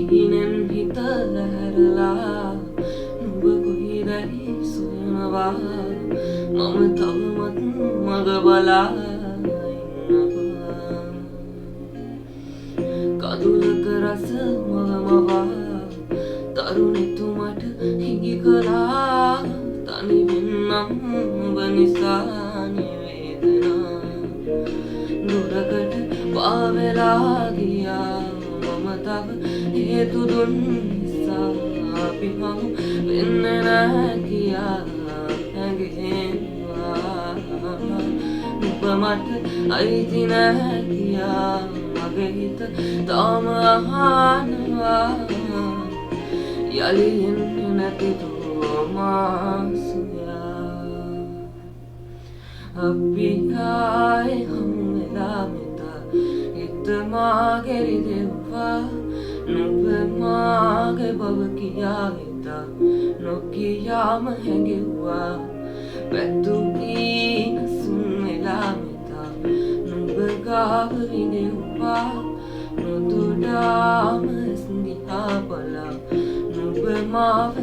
හීනෙන් හිත ලැහැරලා නුඹ කොහිදැයි සොයනවා මම තවමත් මග බලා ඉන්නවා කඳුලක රස මවමවා තරුණිතුමට හිඟි කළා තනි වෙන්නම් ඔබ නිසා නිවේදනා දුරකට පාවෙලා ගියා මම තව හේතු දුන් නිසා අපි හමු වෙන්න නෑ කියා හැඟෙනවා ඔබ මට අයිති නෑ කියා මගේ හිත තාම අහනවා යලි එන්නේ නැති තෝමාසුයා අපි ආයේ හමු වෙලා මෙතා හිත මාගේ රිදෙව්වා නුඹ මාගේ බව කියා හිතා නොකියාම හැඟෙව්වා පැතුම් සුන් වෙලා මෙතා නුඹ ගාව විඳෙව්වා නොදොඩාම දිහා බලා නුඹ මාව